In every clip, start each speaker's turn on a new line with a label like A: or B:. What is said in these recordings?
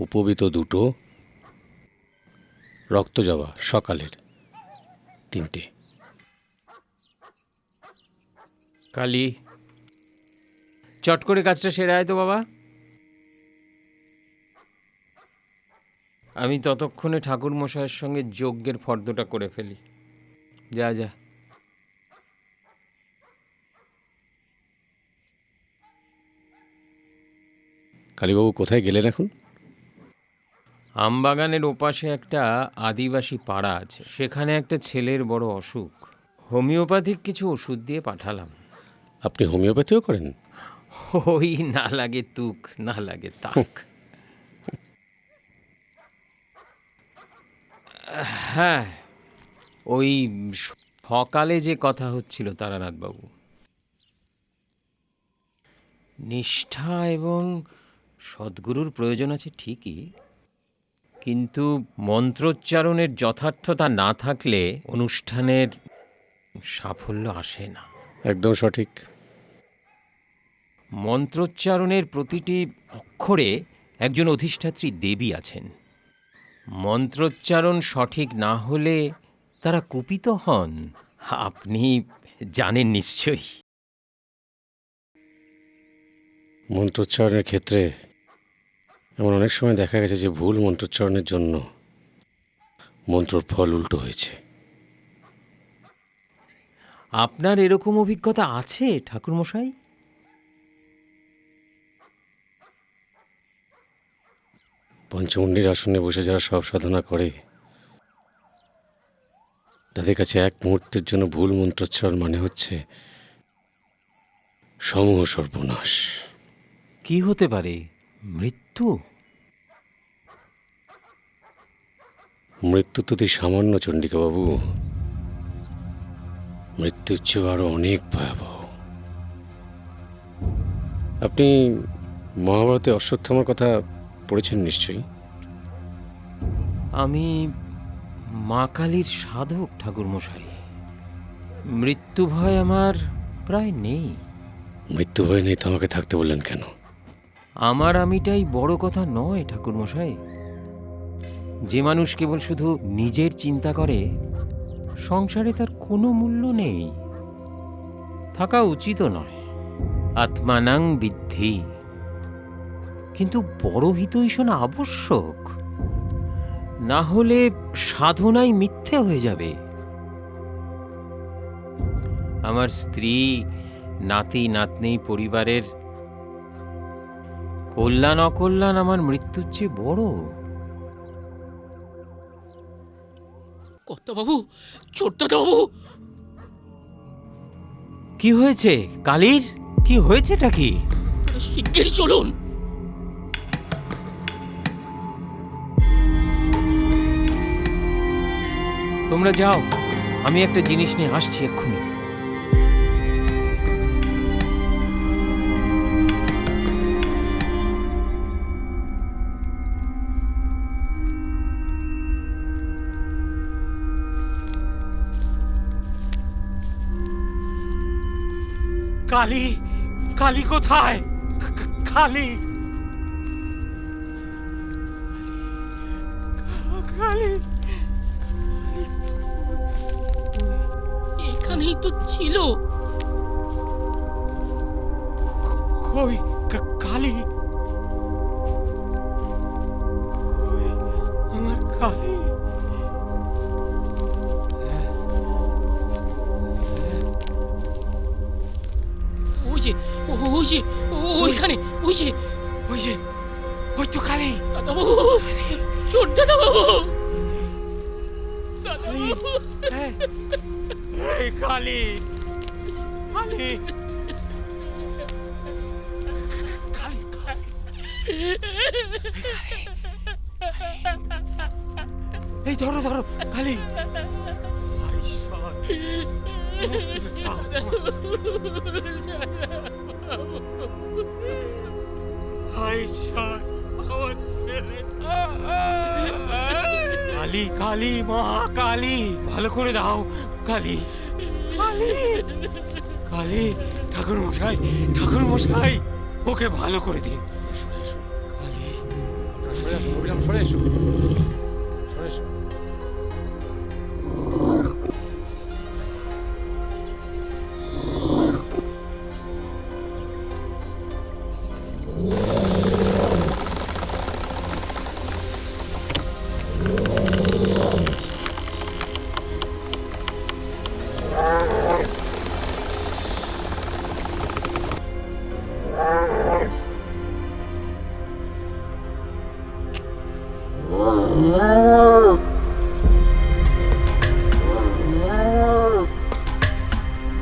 A: উপবিত 2টো, রক্তজবা সকালের 3টে।
B: কালী, চট করে কাজটা সেরে আয় তো বাবা। আমি ততক্ষণে ঠাকুর মশাইয়ের সঙ্গে যজ্ঞের ফর্দটা করে ফেলি। যা যা।
A: কালীবাবু কোথায় গেলেন এখন?
B: আমবাগানের ওপাশে একটা আদিবাসী পাড়া আছে, সেখানে একটা ছেলের বড় অসুখ। হোমিওপ্যাথিক কিছু ওষুধ দিয়ে পাঠালাম।
A: আপনি হোমিওপ্যাথিও করেন?
B: ওই না লাগে তুক, না লাগে তাক। হ্যাঁ, ওই সকালে যে কথা হচ্ছিল তারানাথবাবু, নিষ্ঠা এবং সদ্গুরুর প্রয়োজন আছে ঠিকই, কিন্তু মন্ত্রোচ্চারণের যথার্থতা না থাকলে অনুষ্ঠানের সাফল্য আসে না।
A: একদম সঠিক।
B: মন্ত্রোচ্চারণের প্রতিটি অক্ষরে একজন অধিষ্ঠাত্রী দেবী আছেন। মন্ত্রোচ্চারণ সঠিক না হলে তারা কুপিত হন, আপনি জানেন নিশ্চয়ই।
A: মন্ত্রোচ্চারণের ক্ষেত্রে এমন অনেক সময় দেখা গেছে যে ভুল মন্ত্রোচ্চারণের জন্য মন্ত্রর ফল উল্টো হয়েছে।
B: আপনার এরকম অভিজ্ঞতা আছে ঠাকুরমশাই?
A: পঞ্চমুণ্ডির আসনে বসে যারা সব সাধনা করে, তাদের কাছে এক মুহূর্তের জন্য ভুল মন্ত্রোচ্চারণ মানে হচ্ছে সমূহ সর্বনাশ।
B: কি হতে পারে? মৃত্যু?
A: মৃত্যু তো সামান্য চণ্ডিকাবাবু, মৃত্যুর চেয়েও আরো অনেক ভয়াবহ। আপনি মহাভারতে অশ্বত্থামার কথা পড়েছেন নিশ্চয়ই।
B: আমি মা কালীর সাধক ঠাকুরমশাই, মৃত্যু ভয় আমার প্রায় নেই।
A: মৃত্যু ভয় নেই তো আমাকে থাকতে বললেন কেন?
B: আমার আমিটাই বড় কথা নয় ঠাকুরমশাই। যে মানুষ কেবল শুধু নিজের চিন্তা করে, সংসারে তার কোনো মূল্য নেই, থাকা উচিতও নয়। আত্মানাং বিদ্ধি, কিন্তু বড় হিতৈষণা আবশ্যক, না হলে সাধনাই মিথ্যে হয়ে যাবে। আমার স্ত্রী, নাতি নাতনি, পরিবারের কল্যাণ অকল্যাণ আমার মৃত্যুর চেয়ে বড়।
C: কর্তাবাবু, ছোট্টবাবু,
B: কি হয়েছে কালীর? কি হয়েছেটা কি?
C: শিগগিরই চলুন।
B: তোমরা যাও, আমি একটা জিনিস নিয়ে আসছি এক্ষুনি।
C: কালী, কালী কোথায়? কালী, কালী এখানেই তো ছিল। কই কালী? কই আমার কালী? ওই যে, ওই যে, ওইখানে, ওই যে, ওই যে, ওই তো কালী। দাদাবাবু, ছোট দাদাবাবু, দাদাবাবু, এই কালী, কালী, কালী, এই ধরো ধরো কালী। কালী, কালী, মা কালী, ভালো করে দাও কালী, কালী, কালী, ঠাকুর মশাই, ঠাকুর মশাই, ওকে ভালো করে দিন। কালী,
A: সরে আসো অবিরাম, সরে এসো, সরে এসো।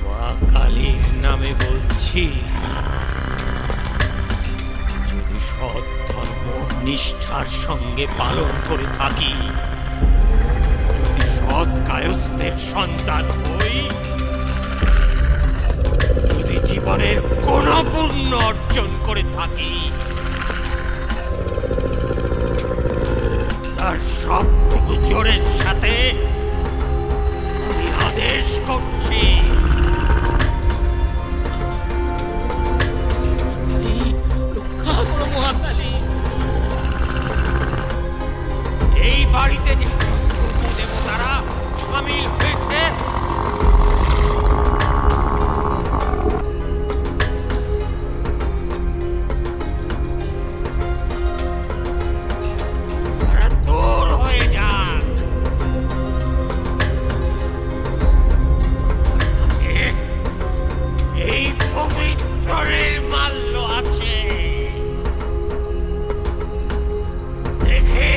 D: মা কালীর নামে বলছি, যদি সৎ ধর্ম নিষ্ঠার সঙ্গে পালন করে থাকি, যদি সৎ কায়স্থের সন্তান হই, যদি জীবনের কোন পুণ্য অর্জন করে থাকি, তার সবটুকু জোরের সাথে আমি আদেশ করছি,
C: কালী, রক্ষা করো মহাকালী।
D: এই বাড়িতে যে সমস্ত দেবতারা সামিল হয়েছে, তারা দূর হয়ে যাক। আগে এই পবিত্রের মাল্য আছে, দেখে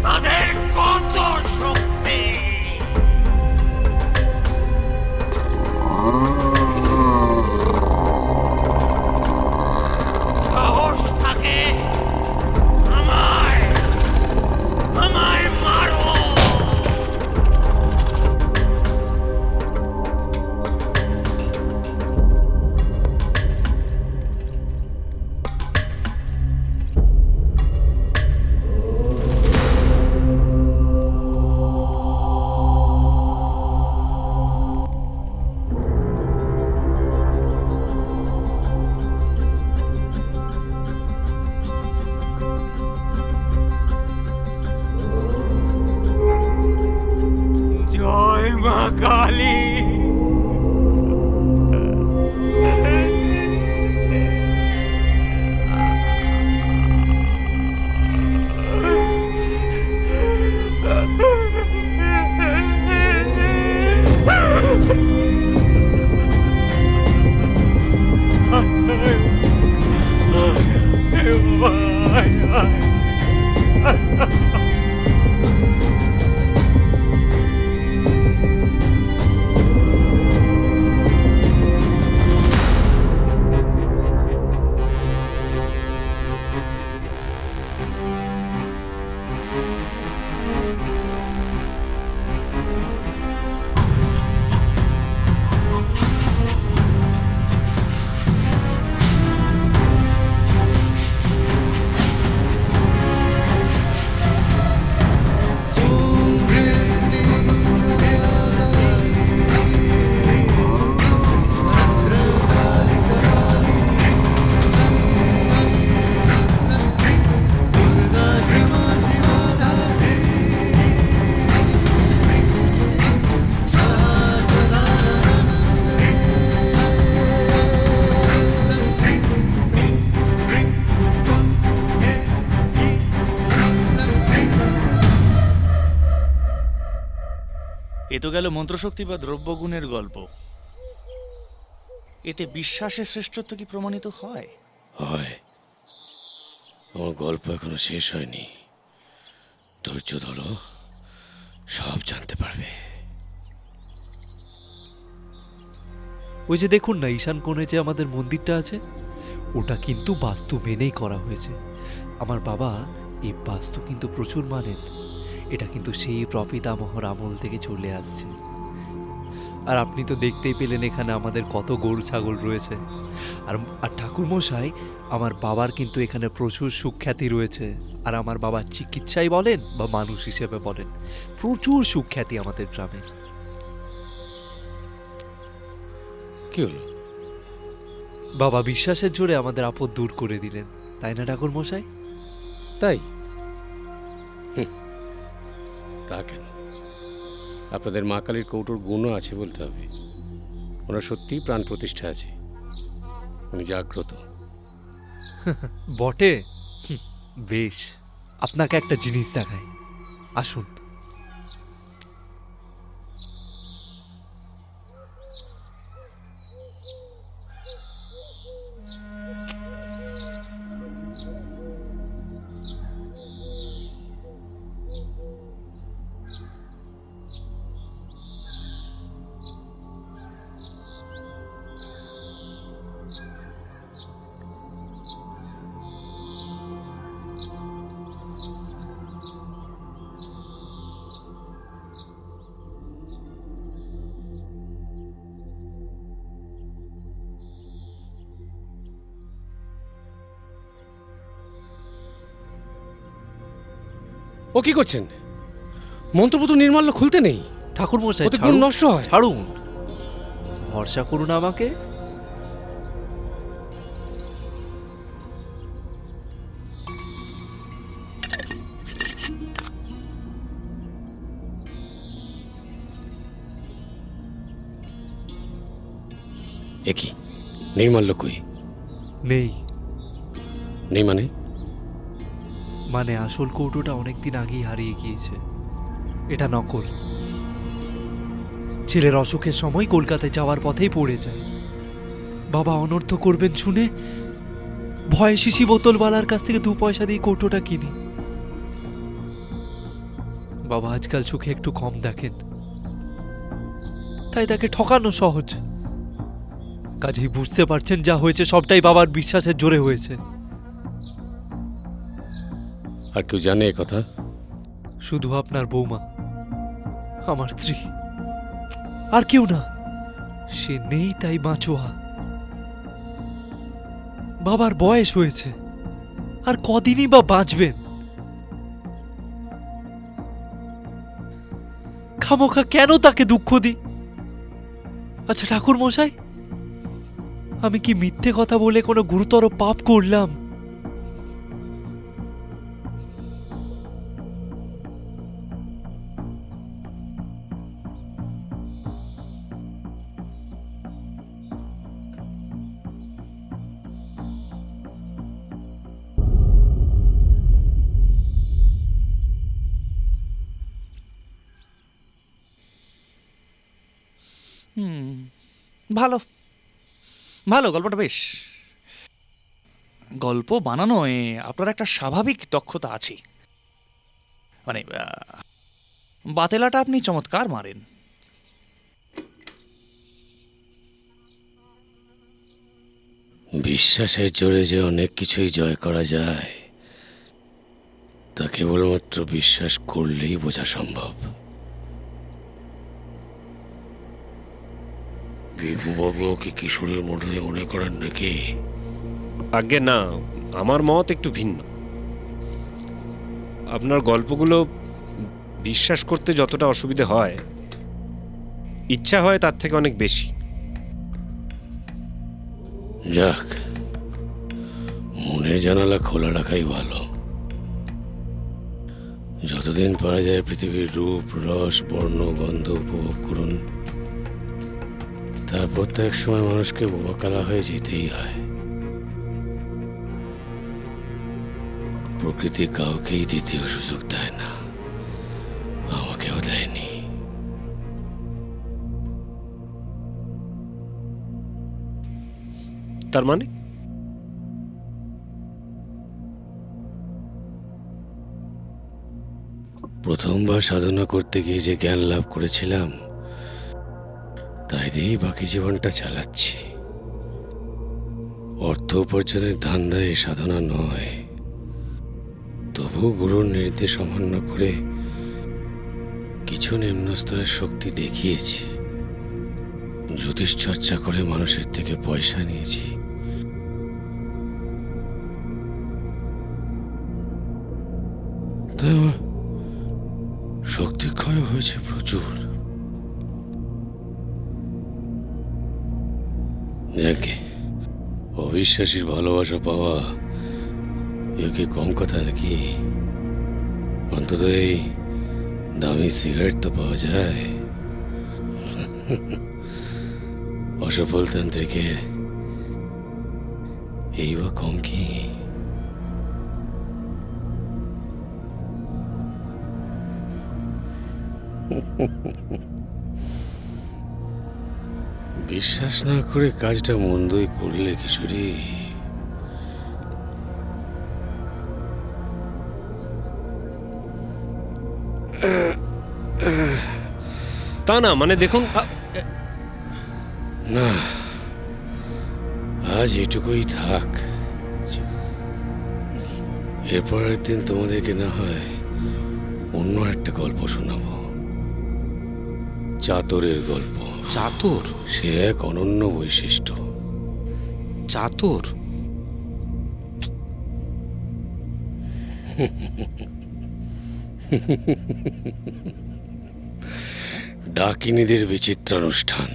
D: তাদের কত শক্তি। সাহস থাকে আমায় আমায় মারো। জয় মা কালী।
E: এ তো গেল মন্ত্রশক্তি বা দ্রব্যগুণের গল্প। এতে বিশ্বাসের শ্রেষ্ঠত্ব কি প্রমাণিত হয়?
A: হয়, আমার গল্প এখনো শেষ হয়নি। ধৈর্য ধরো, সব জানতে পারবে।
F: ওই যে দেখুন না, ঈশান কোণে যে আমাদের মন্দিরটা আছে, ওটা কিন্তু বাস্তু মেনেই করা হয়েছে। আমার বাবা এই বাস্তু কিন্তু প্রচুর মানেন। এটা কিন্তু সেই প্রপিতামহর আমল থেকে চলে আসছে। আর আপনি তো দেখতেই পেলেন এখানে আমাদের কত গরু ছাগল রয়েছে। আর আর ঠাকুরমশাই, আমার বাবার কিন্তু এখানে প্রচুর সুখ্যাতি রয়েছে। আর আমার বাবার চিকিৎসাই বলেন বা মানুষ হিসেবে বলেন, প্রচুর সুখ্যাতি আমাদের গ্রামে।
A: কি হলো?
F: বাবা বিশ্বাসের জোরে আমাদের আপদ দূর করে দিলেন, তাই না ঠাকুরমশাই?
A: তাই তা কেন? আপনাদের মা কালীর কৌটোর গুণও আছে বলতে হবে। ওনার সত্যিই প্রাণ প্রতিষ্ঠা আছে, উনি জাগ্রত।
F: বটে। বেশ, আপনাকে একটা জিনিস দেখাই, আসুন।
A: ও কি করছেন? মন্ত্রপুত নির্মাল্য খুলতে নেই,
F: ঠাকুর মশাই,
A: ওতে গুণ নষ্ট হয়।
F: ছাড়ুন, ভরসা করুন আমাকে।
A: একই নির্মাল্য কই?
F: নেই।
A: নেই মানে?
F: মানে আসল কৌটোটা অনেকদিন আগেই হারিয়ে গিয়েছে। এটা নকল। ছেলের অসুখের সময় কলকাতায় যাওয়ার পথেই পড়ে যায়। বাবা অনর্থ করবেন শুনে ভয়ে শিশি বোতলওয়ালার কাছ থেকে 2 পয়সা দিয়ে কৌটোটা কিনি। বাবা আজকাল চোখে একটু কম দেখেন, তাই তাকে ঠকানো সহজ। কাজেই বুঝতে পারছেন যা হয়েছে সবটাই বাবার বিশ্বাসের জোরে হয়েছে।
A: আর কেউ জানে এ কথা?
F: শুধু আপনার বৌমা, আমার স্ত্রী, আর কেউ না। সে নেই তাই বাঁচোয়া। বাবার বয়স হয়েছে, আর কদিনই বা বাঁচবেন? খামোখা কেন তাকে দুঃখ দিই? আচ্ছা ঠাকুর মশাই, আমি কি মিথ্যে কথা বলে কোনো গুরুতর পাপ করলাম?
E: ভালো ভালো, গল্পটা বেশ। গল্প বানানোয় আপনার একটা স্বাভাবিক দক্ষতা আছে। মানে বাতেলাটা আপনি চমৎকার মারেন।
A: বিশ্বাসের জোরে যে অনেক কিছুই জয় করা যায়, তা কেবলমাত্র বিশ্বাস করলেই বোঝা সম্ভব। বিভুবাবুও কি কিশোরের মধ্যে মনে করেন নাকি?
G: আজ্ঞে না, আমার মত একটু ভিন্ন। আপনার গল্পগুলো বিশ্বাস করতে যতটা অসুবিধে হয়, ইচ্ছা হয় তার থেকে অনেক বেশি।
A: যাক, মনের জানালা খোলা রাখাই ভালো। যতদিন পারা যায় পৃথিবীর রূপ, রস, বর্ণ, গন্ধ উপভোগ করুন। তারপর তো এক সময় মানুষকে বোবাকালা হয়ে যেতেই হয়। প্রকৃতি কাউকেই দ্বিতীয় সুযোগ দেয় না, আমাকেও দেয়নি।
G: তার মানে
A: প্রথমবার সাধনা করতে গিয়ে যে জ্ঞান লাভ করেছিলাম, তাই দিয়েই বাকি জীবনটা চালাচ্ছি। অর্থ উপার্জনের ধান্দায় সাধনা নয়, তবু গুরুর নির্দেশ অমান্য করে কিছু নিম্ন স্তরের শক্তি দেখিয়েছি। জ্যোতিষ চর্চা করে মানুষের থেকে পয়সা নিয়েছি। তাই আমার শক্তি ক্ষয় হয়েছে প্রচুর। যাকে অবিশ্বাসীর ভালোবাসা পাওয়া এ কি কম কথা নাকি? অন্তত এই দামি সিগারেট তো পাওয়া যায়। অসফল তান্ত্রিকের এই বা কম কি? বিশ্বাস না করে কাজটা মন্দই করলে কিশোরী।
G: তা না, মানে দেখুন
A: না, আজ এটুকুই থাক। এরপরের দিন তোমাদেরকে না হয় অন্য একটা গল্প শোনাবো। চাতরের গল্প।
E: চাতর?
A: সে এক অনন্য বৈশিষ্ট্য।
E: চাতর?
A: ডাকিনীদের বিচিত্রানুষ্ঠান।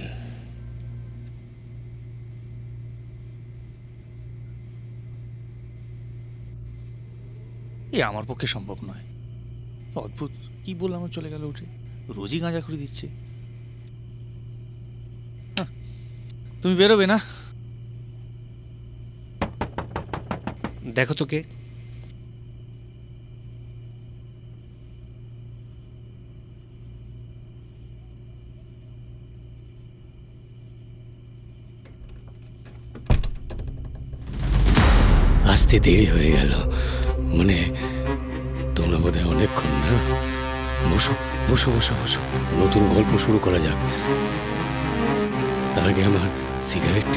E: এ আমার পক্ষে সম্ভব নয়। অদ্ভুত, কি বললাম, চলে গেল উঠে। রোজই গাঁজা করে দিচ্ছে। তুমি বেরোবে না?
G: দেখো তো কে।
A: আসতে দেরি হয়ে গেল, মানে তোমরা বোধহয় অনেকক্ষণ না। বসো বসো বসো বসো, নতুন গল্প শুরু করা যাক। তার আগে আমার সিগারেট।